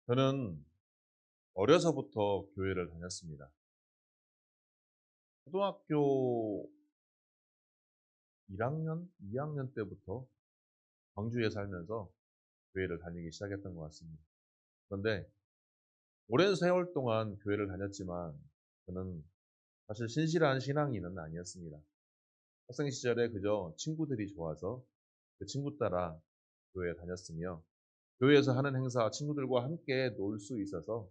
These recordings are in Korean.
저는 어려서부터 교회를 다녔습니다. 초등학교 1학년, 2학년 때부터 광주에 살면서 교회를 다니기 시작했던 것 같습니다. 그런데 오랜 세월 동안 교회를 다녔지만 저는 사실 신실한 신앙인은 아니었습니다. 학생 시절에 그저 친구들이 좋아서 그 친구 따라 교회에 다녔으며 교회에서 하는 행사 친구들과 함께 놀 수 있어서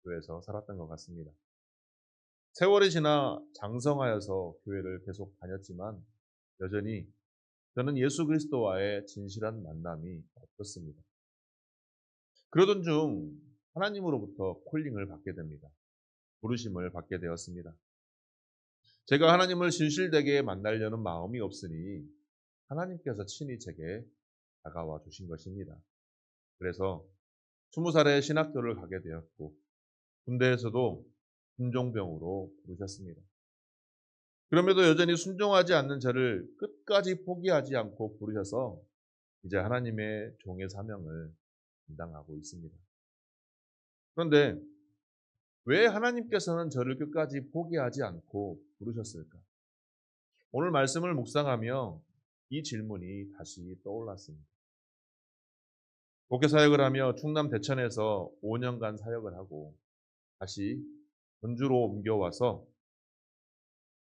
교회에서 살았던 것 같습니다. 세월이 지나 장성하여서 교회를 계속 다녔지만 여전히 저는 예수 그리스도와의 진실한 만남이 없었습니다. 그러던 중 하나님으로부터 콜링을 받게 됩니다. 부르심을 받게 되었습니다. 제가 하나님을 진실되게 만나려는 마음이 없으니 하나님께서 친히 제게 다가와 주신 것입니다. 그래서 20살에 신학교를 가게 되었고 군대에서도 군종병으로 부르셨습니다. 그럼에도 여전히 순종하지 않는 저를 끝까지 포기하지 않고 부르셔서 이제 하나님의 종의 사명을 감당하고 있습니다. 그런데 왜 하나님께서는 저를 끝까지 포기하지 않고 부르셨을까? 오늘 말씀을 묵상하며 이 질문이 다시 떠올랐습니다. 목회 사역을 하며 충남 대천에서 5년간 사역을 하고 다시 전주로 옮겨와서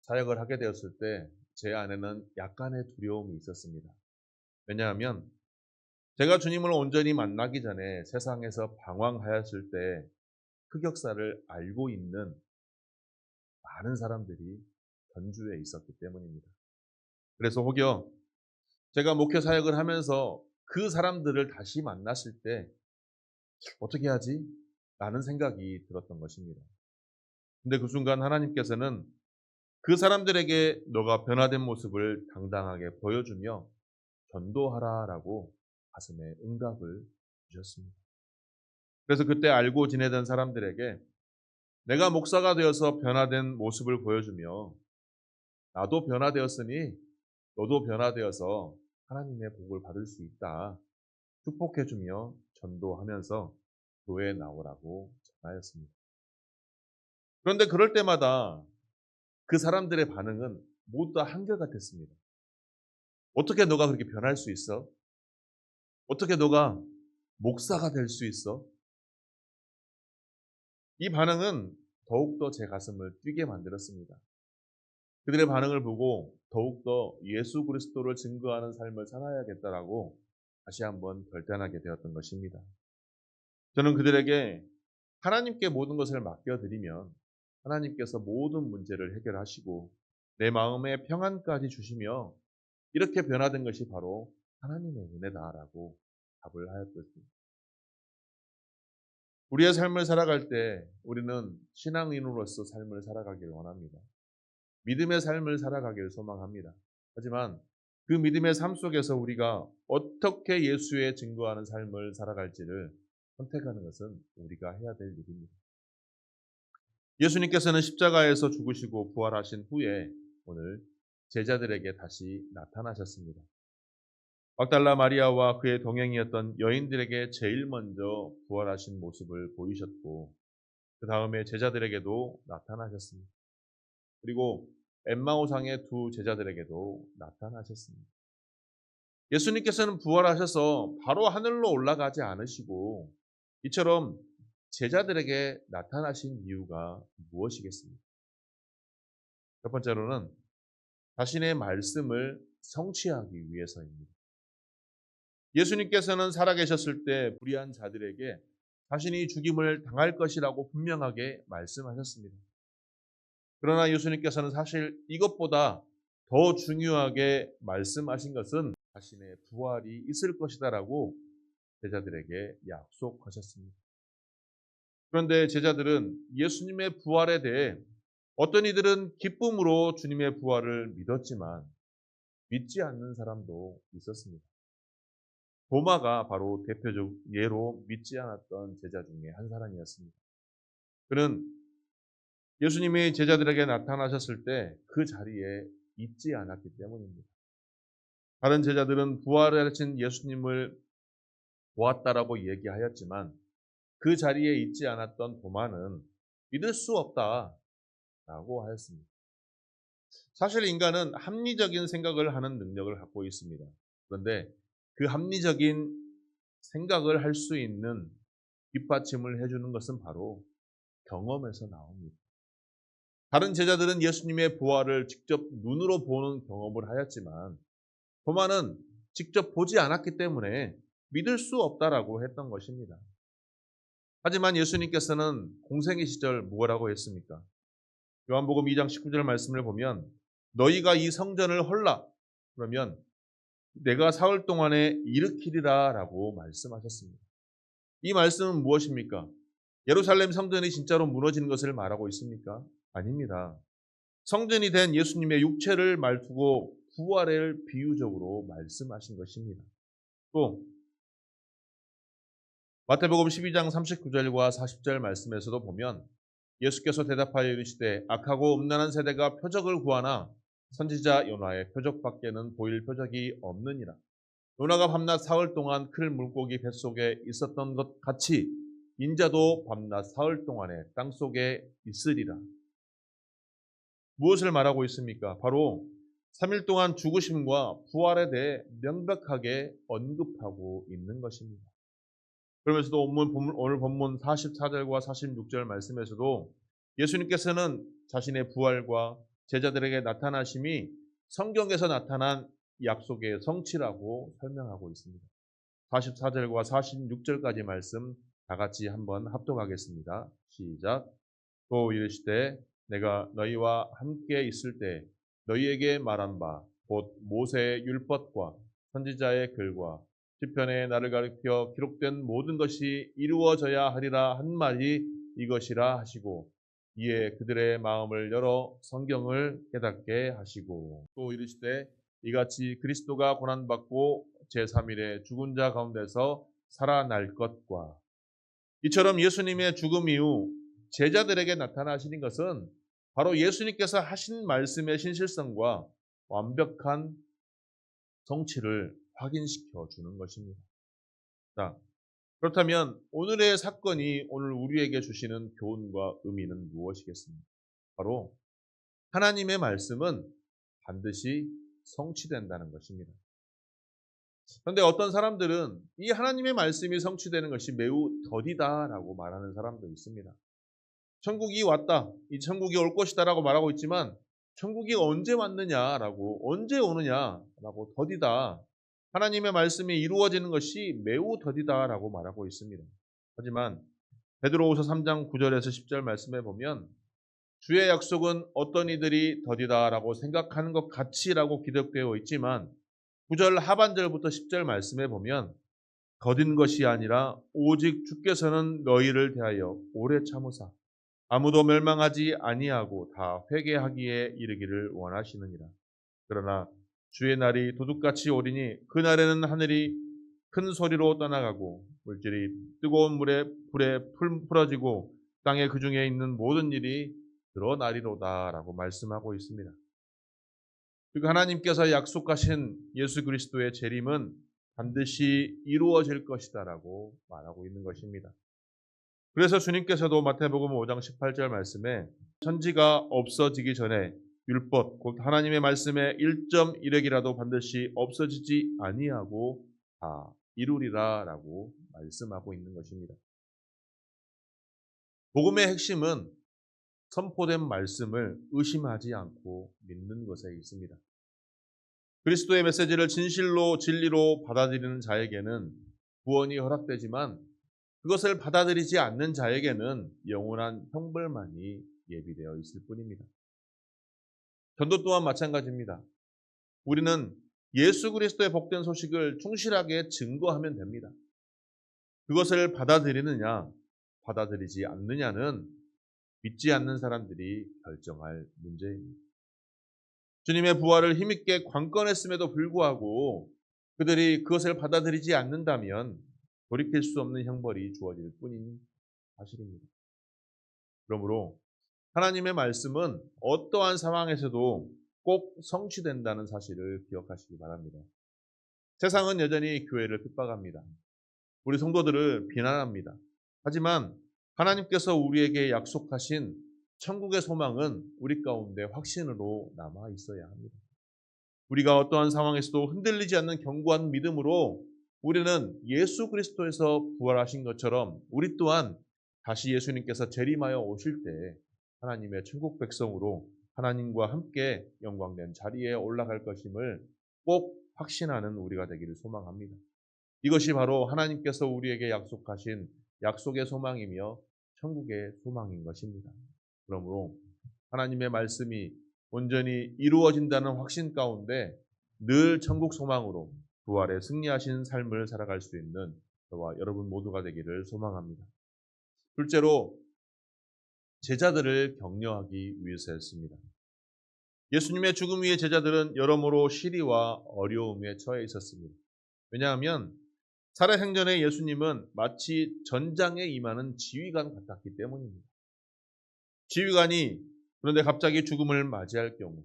사역을 하게 되었을 때 제 안에는 약간의 두려움이 있었습니다. 왜냐하면 제가 주님을 온전히 만나기 전에 세상에서 방황하였을 때 흑역사를 알고 있는 많은 사람들이 전주에 있었기 때문입니다. 그래서 혹여 제가 목회 사역을 하면서 그 사람들을 다시 만났을 때 어떻게 하지? 라는 생각이 들었던 것입니다. 근데 그 순간 하나님께서는 그 사람들에게 너가 변화된 모습을 당당하게 보여주며 전도하라라고 가슴에 응답을 주셨습니다. 그래서 그때 알고 지내던 사람들에게 내가 목사가 되어서 변화된 모습을 보여주며 나도 변화되었으니 너도 변화되어서 하나님의 복을 받을 수 있다. 축복해주며 전도하면서 교회에 나오라고 전하였습니다. 그런데 그럴 때마다 그 사람들의 반응은 모두 다 한결같았습니다. 어떻게 너가 그렇게 변할 수 있어? 어떻게 너가 목사가 될 수 있어? 이 반응은 더욱더 제 가슴을 뛰게 만들었습니다. 그들의 반응을 보고 더욱더 예수 그리스도를 증거하는 삶을 살아야겠다라고 다시 한번 결단하게 되었던 것입니다. 저는 그들에게 하나님께 모든 것을 맡겨드리면 하나님께서 모든 문제를 해결하시고 내 마음에 평안까지 주시며 이렇게 변화된 것이 바로 하나님의 은혜다라고 답을 하였습니다. 우리의 삶을 살아갈 때 우리는 신앙인으로서 삶을 살아가길 원합니다. 믿음의 삶을 살아가길 소망합니다. 하지만 그 믿음의 삶 속에서 우리가 어떻게 예수의 증거하는 삶을 살아갈지를 선택하는 것은 우리가 해야 될 일입니다. 예수님께서는 십자가에서 죽으시고 부활하신 후에 오늘 제자들에게 다시 나타나셨습니다. 막달라 마리아와 그의 동행이었던 여인들에게 제일 먼저 부활하신 모습을 보이셨고 그 다음에 제자들에게도 나타나셨습니다. 그리고 엠마오상의 두 제자들에게도 나타나셨습니다. 예수님께서는 부활하셔서 바로 하늘로 올라가지 않으시고 이처럼 제자들에게 나타나신 이유가 무엇이겠습니까? 첫 번째로는 자신의 말씀을 성취하기 위해서입니다. 예수님께서는 살아계셨을 때 불의한 자들에게 자신이 죽임을 당할 것이라고 분명하게 말씀하셨습니다. 그러나 예수님께서는 사실 이것보다 더 중요하게 말씀하신 것은 자신의 부활이 있을 것이다라고 제자들에게 약속하셨습니다. 그런데 제자들은 예수님의 부활에 대해 어떤 이들은 기쁨으로 주님의 부활을 믿었지만 믿지 않는 사람도 있었습니다. 도마가 바로 대표적 예로 믿지 않았던 제자 중에 한 사람이었습니다. 그는 예수님이 제자들에게 나타나셨을 때 그 자리에 있지 않았기 때문입니다. 다른 제자들은 부활하신 예수님을 보았다라고 얘기하였지만 그 자리에 있지 않았던 도마는 믿을 수 없다라고 하였습니다. 사실 인간은 합리적인 생각을 하는 능력을 갖고 있습니다. 그런데 그 합리적인 생각을 할 수 있는 뒷받침을 해주는 것은 바로 경험에서 나옵니다. 다른 제자들은 예수님의 부활을 직접 눈으로 보는 경험을 하였지만 도마는 직접 보지 않았기 때문에 믿을 수 없다라고 했던 것입니다. 하지만 예수님께서는 공생의 시절 뭐라고 했습니까? 요한복음 2장 19절 말씀을 보면 너희가 이 성전을 헐라 그러면 내가 사흘 동안에 일으키리라 라고 말씀하셨습니다. 이 말씀은 무엇입니까? 예루살렘 성전이 진짜로 무너지는 것을 말하고 있습니까? 아닙니다. 성전이 된 예수님의 육체를 말두고 부활을 비유적으로 말씀하신 것입니다. 또 마태복음 12장 39절과 40절 말씀에서도 보면 예수께서 대답하여 이르시되 악하고 음란한 세대가 표적을 구하나 선지자 요나의 표적밖에는 보일 표적이 없느니라. 요나가 밤낮 사흘 동안 큰 물고기 뱃속에 있었던 것 같이 인자도 밤낮 사흘 동안에 땅속에 있으리라. 무엇을 말하고 있습니까? 바로 3일 동안 죽으심과 부활에 대해 명백하게 언급하고 있는 것입니다. 그러면서도 오늘 본문 44절과 46절 말씀에서도 예수님께서는 자신의 부활과 제자들에게 나타나심이 성경에서 나타난 약속의 성취라고 설명하고 있습니다. 44절과 46절까지 말씀 다 같이 한번 합독하겠습니다. 시작. 또 이르시되 내가 너희와 함께 있을 때 너희에게 말한 바 곧 모세의 율법과 선지자의 글과 시편에 나를 가리켜 기록된 모든 것이 이루어져야 하리라 한 말이 이것이라 하시고 이에 그들의 마음을 열어 성경을 깨닫게 하시고 또 이르시되 이같이 그리스도가 고난받고 제3일에 죽은 자 가운데서 살아날 것과 이처럼 예수님의 죽음 이후 제자들에게 나타나시는 것은 바로 예수님께서 하신 말씀의 신실성과 완벽한 성취를 확인시켜 주는 것입니다. 자, 그렇다면 오늘의 사건이 오늘 우리에게 주시는 교훈과 의미는 무엇이겠습니까? 바로 하나님의 말씀은 반드시 성취된다는 것입니다. 그런데 어떤 사람들은 이 하나님의 말씀이 성취되는 것이 매우 더디다라고 말하는 사람도 있습니다. 천국이 왔다, 이 천국이 올 것이다라고 말하고 있지만 천국이 언제 왔느냐라고 언제 오느냐라고 더디다. 하나님의 말씀이 이루어지는 것이 매우 더디다라고 말하고 있습니다. 하지만 베드로후서 3장 9절에서 10절 말씀에 보면 주의 약속은 어떤 이들이 더디다라고 생각하는 것 같이라고 기록되어 있지만 9절 하반절부터 10절 말씀에 보면 더딘 것이 아니라 오직 주께서는 너희를 대하여 오래 참으사 아무도 멸망하지 아니하고 다 회개하기에 이르기를 원하시느니라. 그러나 주의 날이 도둑같이 오리니 그 날에는 하늘이 큰 소리로 떠나가고 물질이 뜨거운 불에 풀어지고 땅에 그 중에 있는 모든 일이 드러나리로다라고 말씀하고 있습니다. 그리고 하나님께서 약속하신 예수 그리스도의 재림은 반드시 이루어질 것이다라고 말하고 있는 것입니다. 그래서 주님께서도 마태복음 5장 18절 말씀에 천지가 없어지기 전에 율법 곧 하나님의 말씀의 1.1획이라도 반드시 없어지지 아니하고 다 이루리라라고 말씀하고 있는 것입니다. 복음의 핵심은 선포된 말씀을 의심하지 않고 믿는 것에 있습니다. 그리스도의 메시지를 진실로 진리로 받아들이는 자에게는 구원이 허락되지만 그것을 받아들이지 않는 자에게는 영원한 형벌만이 예비되어 있을 뿐입니다. 전도 또한 마찬가지입니다. 우리는 예수 그리스도의 복된 소식을 충실하게 증거하면 됩니다. 그것을 받아들이느냐, 받아들이지 않느냐는 믿지 않는 사람들이 결정할 문제입니다. 주님의 부활을 힘있게 관건했음에도 불구하고 그들이 그것을 받아들이지 않는다면 돌이킬 수 없는 형벌이 주어질 뿐인 사실입니다. 그러므로 하나님의 말씀은 어떠한 상황에서도 꼭 성취된다는 사실을 기억하시기 바랍니다. 세상은 여전히 교회를 핍박합니다. 우리 성도들을 비난합니다. 하지만 하나님께서 우리에게 약속하신 천국의 소망은 우리 가운데 확신으로 남아 있어야 합니다. 우리가 어떠한 상황에서도 흔들리지 않는 견고한 믿음으로 우리는 예수 그리스도에서 부활하신 것처럼 우리 또한 다시 예수님께서 재림하여 오실 때 하나님의 천국 백성으로 하나님과 함께 영광된 자리에 올라갈 것임을 꼭 확신하는 우리가 되기를 소망합니다. 이것이 바로 하나님께서 우리에게 약속하신 약속의 소망이며 천국의 소망인 것입니다. 그러므로 하나님의 말씀이 온전히 이루어진다는 확신 가운데 늘 천국 소망으로 부활에 승리하신 삶을 살아갈 수 있는 저와 여러분 모두가 되기를 소망합니다. 둘째로 제자들을 격려하기 위해서였습니다. 예수님의 죽음 위에 제자들은 여러모로 시리와 어려움에 처해 있었습니다. 왜냐하면 살아생전에 예수님은 마치 전장에 임하는 지휘관 같았기 때문입니다. 지휘관이 그런데 갑자기 죽음을 맞이할 경우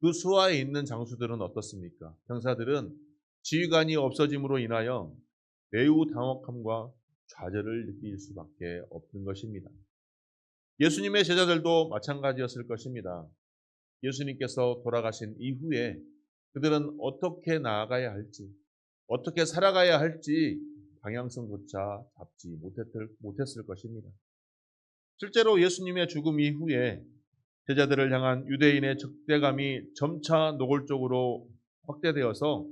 그 수하에 있는 장수들은 어떻습니까? 병사들은 지휘관이 없어짐으로 인하여 매우 당혹함과 좌절을 느낄 수밖에 없는 것입니다. 예수님의 제자들도 마찬가지였을 것입니다. 예수님께서 돌아가신 이후에 그들은 어떻게 나아가야 할지, 어떻게 살아가야 할지 방향성조차 잡지 못했을 것입니다. 실제로 예수님의 죽음 이후에 제자들을 향한 유대인의 적대감이 점차 노골적으로 확대되어서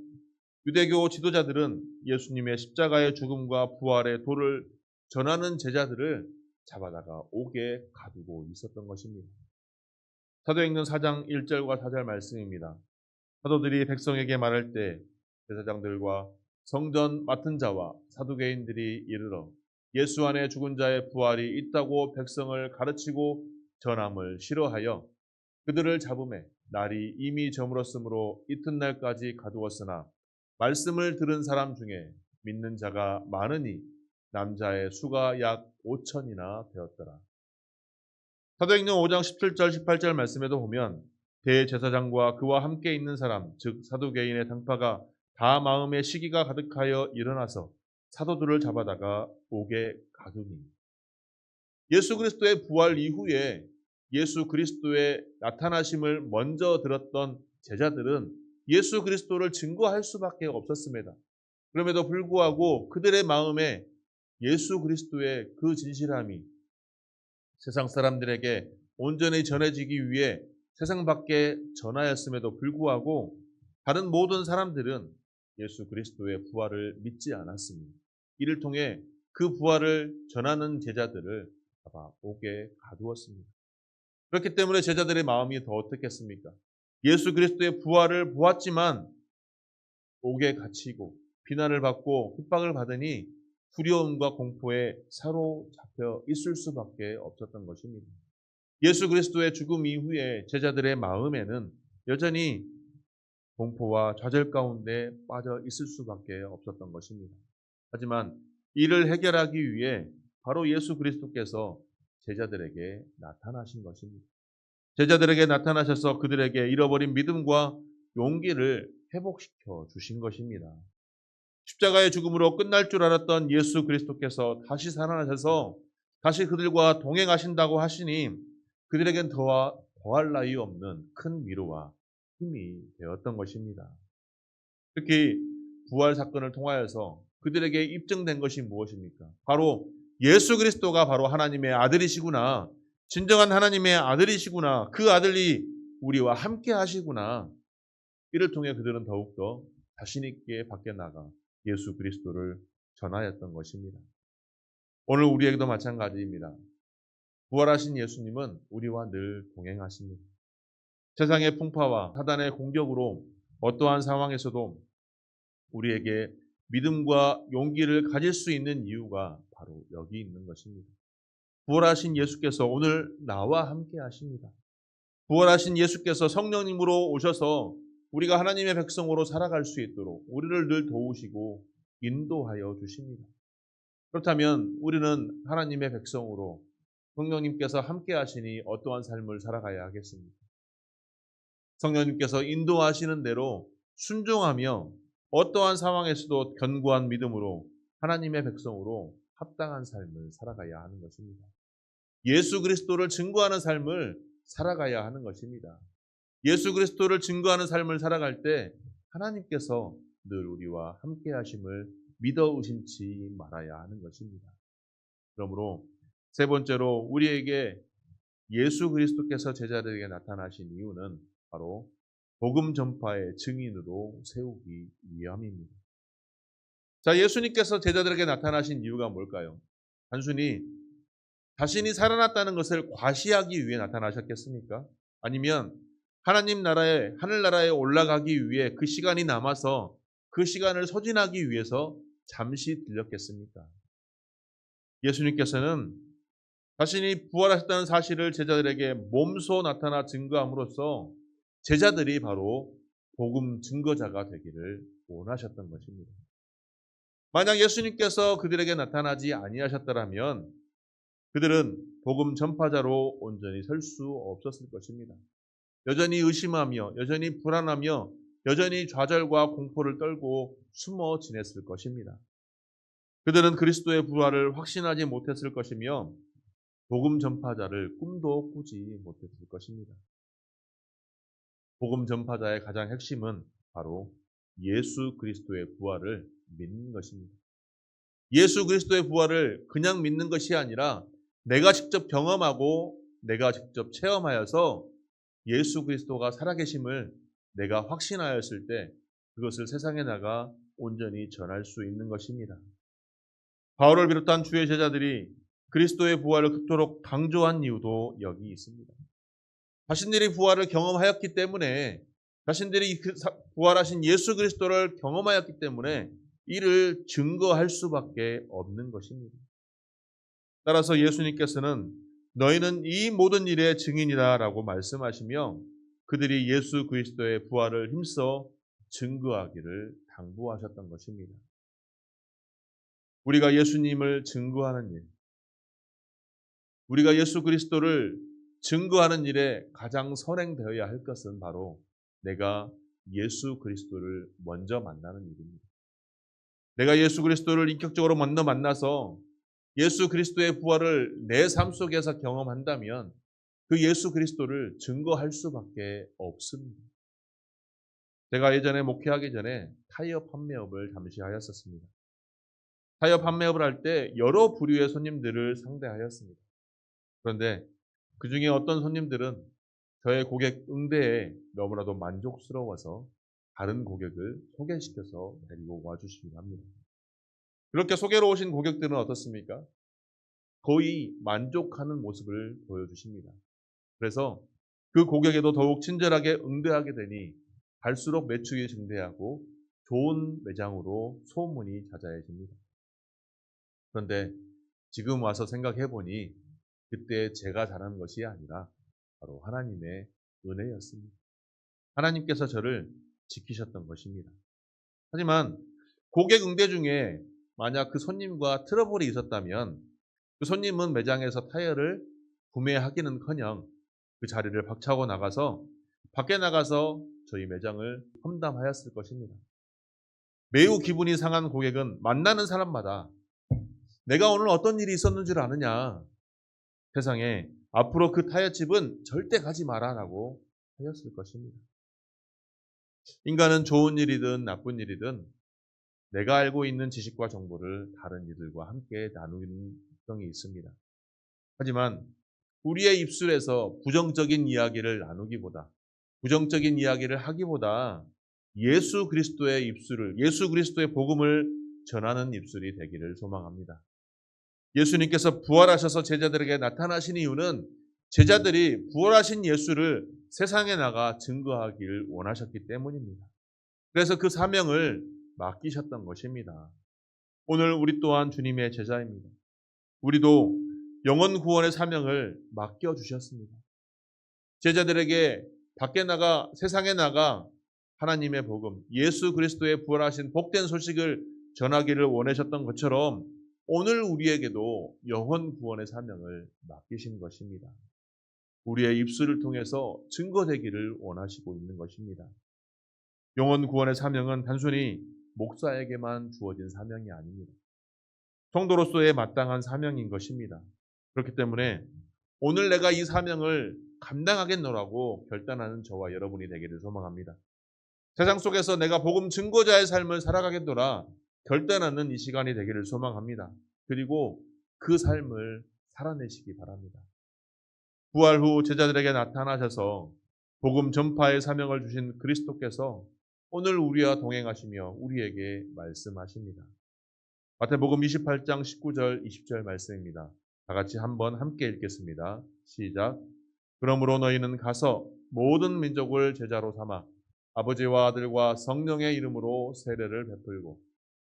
유대교 지도자들은 예수님의 십자가의 죽음과 부활의 도를 전하는 제자들을 잡아다가 옥에 가두고 있었던 것입니다. 사도행전 4장 1절과 4절 말씀입니다. 사도들이 백성에게 말할 때 제사장들과 성전 맡은 자와 사두개인들이 이르러 예수 안에 죽은 자의 부활이 있다고 백성을 가르치고 전함을 싫어하여 그들을 잡음에 날이 이미 저물었으므로 이튿날까지 가두었으나 말씀을 들은 사람 중에 믿는 자가 많으니 남자의 수가 약 5천이나 되었더라. 사도행전 5장 17절 18절 말씀에도 보면 대제사장과 그와 함께 있는 사람 즉 사두개인의 당파가 다 마음에 시기가 가득하여 일어나서 사도들을 잡아다가 옥에 가두니. 예수 그리스도의 부활 이후에 예수 그리스도의 나타나심을 먼저 들었던 제자들은 예수 그리스도를 증거할 수밖에 없었습니다. 그럼에도 불구하고 그들의 마음에 예수 그리스도의 그 진실함이 세상 사람들에게 온전히 전해지기 위해 세상 밖에 전하였음에도 불구하고 다른 모든 사람들은 예수 그리스도의 부활을 믿지 않았습니다. 이를 통해 그 부활을 전하는 제자들을 잡아 옥에 가두었습니다. 그렇기 때문에 제자들의 마음이 더 어떻겠습니까? 예수 그리스도의 부활을 보았지만 옥에 갇히고 비난을 받고 핍박을 받으니 두려움과 공포에 사로잡혀 있을 수밖에 없었던 것입니다. 예수 그리스도의 죽음 이후에 제자들의 마음에는 여전히 공포와 좌절 가운데 빠져 있을 수밖에 없었던 것입니다. 하지만 이를 해결하기 위해 바로 예수 그리스도께서 제자들에게 나타나신 것입니다. 제자들에게 나타나셔서 그들에게 잃어버린 믿음과 용기를 회복시켜 주신 것입니다. 십자가의 죽음으로 끝날 줄 알았던 예수 그리스도께서 다시 살아나셔서 다시 그들과 동행하신다고 하시니 그들에겐 더할 나위 없는 큰 위로와 힘이 되었던 것입니다. 특히 부활 사건을 통하여서 그들에게 입증된 것이 무엇입니까? 바로 예수 그리스도가 바로 하나님의 아들이시구나. 진정한 하나님의 아들이시구나. 그 아들이 우리와 함께 하시구나. 이를 통해 그들은 더욱더 자신 있게 밖에 나가 예수 그리스도를 전하였던 것입니다. 오늘 우리에게도 마찬가지입니다. 부활하신 예수님은 우리와 늘 동행하십니다. 세상의 풍파와 사단의 공격으로 어떠한 상황에서도 우리에게 믿음과 용기를 가질 수 있는 이유가 바로 여기 있는 것입니다. 부활하신 예수께서 오늘 나와 함께 하십니다. 부활하신 예수께서 성령님으로 오셔서 우리가 하나님의 백성으로 살아갈 수 있도록 우리를 늘 도우시고 인도하여 주십니다. 그렇다면 우리는 하나님의 백성으로 성령님께서 함께 하시니 어떠한 삶을 살아가야 하겠습니까? 성령님께서 인도하시는 대로 순종하며 어떠한 상황에서도 견고한 믿음으로 하나님의 백성으로 합당한 삶을 살아가야 하는 것입니다. 예수 그리스도를 증거하는 삶을 살아가야 하는 것입니다. 예수 그리스도를 증거하는 삶을 살아갈 때 하나님께서 늘 우리와 함께 하심을 믿어 의심치 말아야 하는 것입니다. 그러므로 세 번째로 우리에게 예수 그리스도께서 제자들에게 나타나신 이유는 바로 복음 전파의 증인으로 세우기 위함입니다. 자, 예수님께서 제자들에게 나타나신 이유가 뭘까요? 단순히 자신이 살아났다는 것을 과시하기 위해 나타나셨겠습니까? 아니면 하나님 나라에, 하늘나라에 올라가기 위해 그 시간이 남아서 그 시간을 소진하기 위해서 잠시 들렸겠습니까? 예수님께서는 자신이 부활하셨다는 사실을 제자들에게 몸소 나타나 증거함으로써 제자들이 바로 복음 증거자가 되기를 원하셨던 것입니다. 만약 예수님께서 그들에게 나타나지 아니하셨더라면 그들은 복음 전파자로 온전히 설 수 없었을 것입니다. 여전히 의심하며 여전히 불안하며 여전히 좌절과 공포를 떨고 숨어 지냈을 것입니다. 그들은 그리스도의 부활을 확신하지 못했을 것이며 복음 전파자를 꿈도 꾸지 못했을 것입니다. 복음 전파자의 가장 핵심은 바로 예수 그리스도의 부활을 믿는 것입니다. 예수 그리스도의 부활을 그냥 믿는 것이 아니라 내가 직접 경험하고 내가 직접 체험하여서 예수 그리스도가 살아계심을 내가 확신하였을 때 그것을 세상에 나가 온전히 전할 수 있는 것입니다. 바울을 비롯한 주의 제자들이 그리스도의 부활을 그토록 강조한 이유도 여기 있습니다. 자신들이 부활을 경험하였기 때문에 자신들이 부활하신 예수 그리스도를 경험하였기 때문에 이를 증거할 수밖에 없는 것입니다. 따라서 예수님께서는 너희는 이 모든 일의 증인이다라고 말씀하시며 그들이 예수 그리스도의 부활을 힘써 증거하기를 당부하셨던 것입니다. 우리가 예수님을 증거하는 일, 우리가 예수 그리스도를 증거하는 일에 가장 선행되어야 할 것은 바로 내가 예수 그리스도를 먼저 만나는 일입니다. 내가 예수 그리스도를 인격적으로 먼저 만나서 예수 그리스도의 부활을 내 삶 속에서 경험한다면 그 예수 그리스도를 증거할 수밖에 없습니다. 제가 예전에 목회하기 전에 타이어 판매업을 잠시 하였었습니다. 타이어 판매업을 할 때 여러 부류의 손님들을 상대하였습니다. 그런데 그 중에 어떤 손님들은 저의 고객 응대에 너무나도 만족스러워서 다른 고객을 소개시켜서 데리고 와주시긴 합니다. 그렇게 소개로 오신 고객들은 어떻습니까? 거의 만족하는 모습을 보여주십니다. 그래서 그 고객에도 더욱 친절하게 응대하게 되니 갈수록 매출이 증대하고 좋은 매장으로 소문이 자자해집니다. 그런데 지금 와서 생각해 보니 그때 제가 잘한 것이 아니라 바로 하나님의 은혜였습니다. 하나님께서 저를 지키셨던 것입니다. 하지만 고객 응대 중에 만약 그 손님과 트러블이 있었다면 그 손님은 매장에서 타이어를 구매하기는커녕 그 자리를 박차고 나가서 밖에 나가서 저희 매장을 험담하였을 것입니다. 매우 기분이 상한 고객은 만나는 사람마다 내가 오늘 어떤 일이 있었는 줄 아느냐, 세상에 앞으로 그 타이어집은 절대 가지 마라라고 하였을 것입니다. 인간은 좋은 일이든 나쁜 일이든 내가 알고 있는 지식과 정보를 다른 이들과 함께 나누는 특성이 있습니다. 하지만 우리의 입술에서 부정적인 이야기를 나누기보다, 부정적인 이야기를 하기보다 예수 그리스도의 입술을, 예수 그리스도의 복음을 전하는 입술이 되기를 소망합니다. 예수님께서 부활하셔서 제자들에게 나타나신 이유는 제자들이 부활하신 예수를 세상에 나가 증거하기를 원하셨기 때문입니다. 그래서 그 사명을 맡기셨던 것입니다. 오늘 우리 또한 주님의 제자입니다. 우리도 영혼 구원의 사명을 맡겨주셨습니다. 제자들에게 밖에 나가 세상에 나가 하나님의 복음, 예수 그리스도의 부활하신 복된 소식을 전하기를 원하셨던 것처럼 오늘 우리에게도 영혼 구원의 사명을 맡기신 것입니다. 우리의 입술을 통해서 증거되기를 원하시고 있는 것입니다. 영혼 구원의 사명은 단순히 목사에게만 주어진 사명이 아닙니다. 성도로서의 마땅한 사명인 것입니다. 그렇기 때문에 오늘 내가 이 사명을 감당하겠노라고 결단하는 저와 여러분이 되기를 소망합니다. 세상 속에서 내가 복음 증거자의 삶을 살아가겠노라 결단하는 이 시간이 되기를 소망합니다. 그리고 그 삶을 살아내시기 바랍니다. 부활 후 제자들에게 나타나셔서 복음 전파의 사명을 주신 그리스도께서 오늘 우리와 동행하시며 우리에게 말씀하십니다. 마태복음 28장 19절 20절 말씀입니다. 다 같이 한번 함께 읽겠습니다. 시작. 그러므로 너희는 가서 모든 민족을 제자로 삼아 아버지와 아들과 성령의 이름으로 세례를 베풀고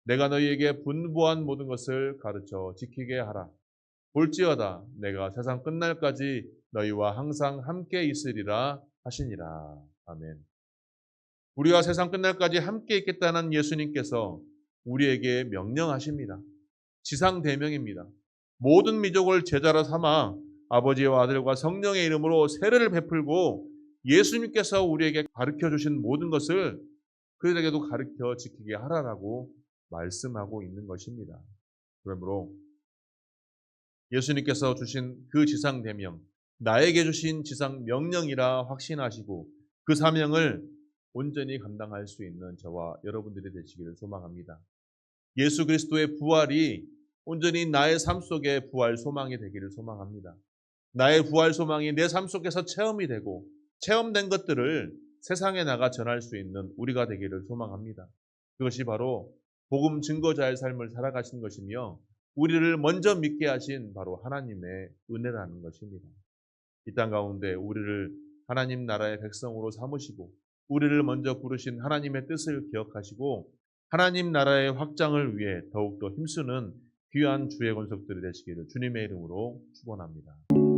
내가 너희에게 분부한 모든 것을 가르쳐 지키게 하라. 볼지어다 내가 세상 끝날까지 너희와 항상 함께 있으리라 하시니라. 아멘. 우리가 세상 끝날까지 함께 있겠다는 예수님께서 우리에게 명령하십니다. 지상 대명입니다. 모든 민족을 제자로 삼아 아버지와 아들과 성령의 이름으로 세례를 베풀고 예수님께서 우리에게 가르쳐 주신 모든 것을 그들에게도 가르쳐 지키게 하라라고 말씀하고 있는 것입니다. 그러므로 예수님께서 주신 그 지상 대명, 나에게 주신 지상 명령이라 확신하시고 그 사명을 온전히 감당할 수 있는 저와 여러분들이 되시기를 소망합니다. 예수 그리스도의 부활이 온전히 나의 삶 속에 부활 소망이 되기를 소망합니다. 나의 부활 소망이 내 삶 속에서 체험이 되고 체험된 것들을 세상에 나가 전할 수 있는 우리가 되기를 소망합니다. 그것이 바로 복음 증거자의 삶을 살아가신 것이며 우리를 먼저 믿게 하신 바로 하나님의 은혜라는 것입니다. 이 땅 가운데 우리를 하나님 나라의 백성으로 삼으시고 우리를 먼저 부르신 하나님의 뜻을 기억하시고 하나님 나라의 확장을 위해 더욱더 힘쓰는 귀한 주의 권속들이 되시기를 주님의 이름으로 축원합니다.